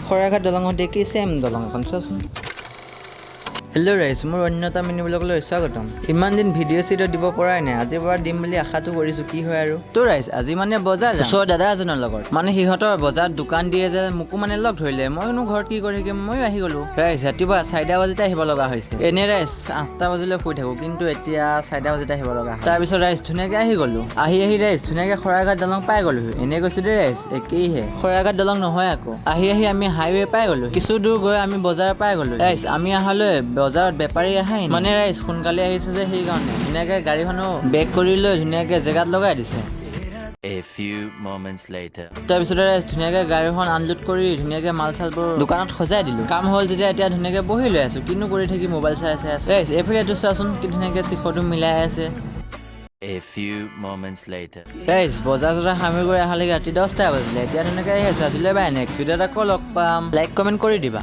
শৰাইঘাট দলঙত কি চেম দলং এখন চোৱাচোন। হেল্ল' ৰাইজ, মোৰ অন্যতম মিনি ব্লগলৈ স্বাগতম। ইমান দিন ভিডিঅ' চিডিঅ' দিব পৰাই নাই, আজিৰ পৰা দিম বুলি আশাটো কৰিছোঁ, কি হয় আৰু। তো ৰাইজ, আজি মানে বজাৰ যাম ওচৰৰ দাদা এজনৰ লগত, মানে সিহঁতৰ বজাৰত দোকান দিয়ে যে, মোকো মানে লগ ধৰিলে। মইনো ঘৰত কি কৰি থাকিম, ময়ো আহি গ'লো। ৰাইজ, ৰাতিপুৱা 4টা বজাতে আহিব লগা হৈছে। এনে ৰাইজ 8টা বজালৈ শুই থাকোঁ, কিন্তু এতিয়া 4টা বজাতে আহিব লগা হয়। তাৰপিছত ৰাইজ ধুনীয়াকৈ আহি গ'লো। আহি ৰাইজ ধুনীয়াকৈ শৰাইঘাট দলং পাই গ'লোহি। এনে কৈছোঁ দেই ৰাইজ, একেইহে। শৰাইঘাট দলং নহয় আকৌ। আহি আমি হাইৱে পাই গ'লো। কিছু দূৰ গৈ আমি বজাৰ পাই গ'লো। ৰাইজ, আমি আহালৈ বজাৰত বেপাৰী আহাই নাই। মানে ৰাইজ সোনকালে আহিছো যে, সেইকাৰণে ধুনীয়াকৈ গাড়ীখনো বেক কৰি লৈ ধুনীয়াকৈ জেগাত লগাই দিছে। A few moments later. তাৰপিছতে ৰাইজ ধুনীয়াকৈ গাড়ীখন আনলোড কৰি ধুনীয়াকৈ মাল চালবোৰ দোকানত সজাই দিলোঁ। কাম হ'ল যেতিয়া এতিয়া ধুনীয়াকৈ বহি লৈ আছোঁ, কিনো কৰি থাকি মোবাইল চাই আছোঁ। ৰাইজ এইফালেটো চোৱাচোন কি ধুনীয়াকৈ চিখৰটো মিলাই আছে। A few moments later. ৰাইজ বজাৰ চজাৰ সামৰি কৰি অহালৈকে ৰাতি 10টা বাজিলে। এতিয়া ধুনীয়াকৈ আহি আছোঁ। আজিলৈ বাই, নেক্সট ভিডিঅ'ত আকৌ লগ পাম। লাইক কমেণ্ট কৰি দিবা।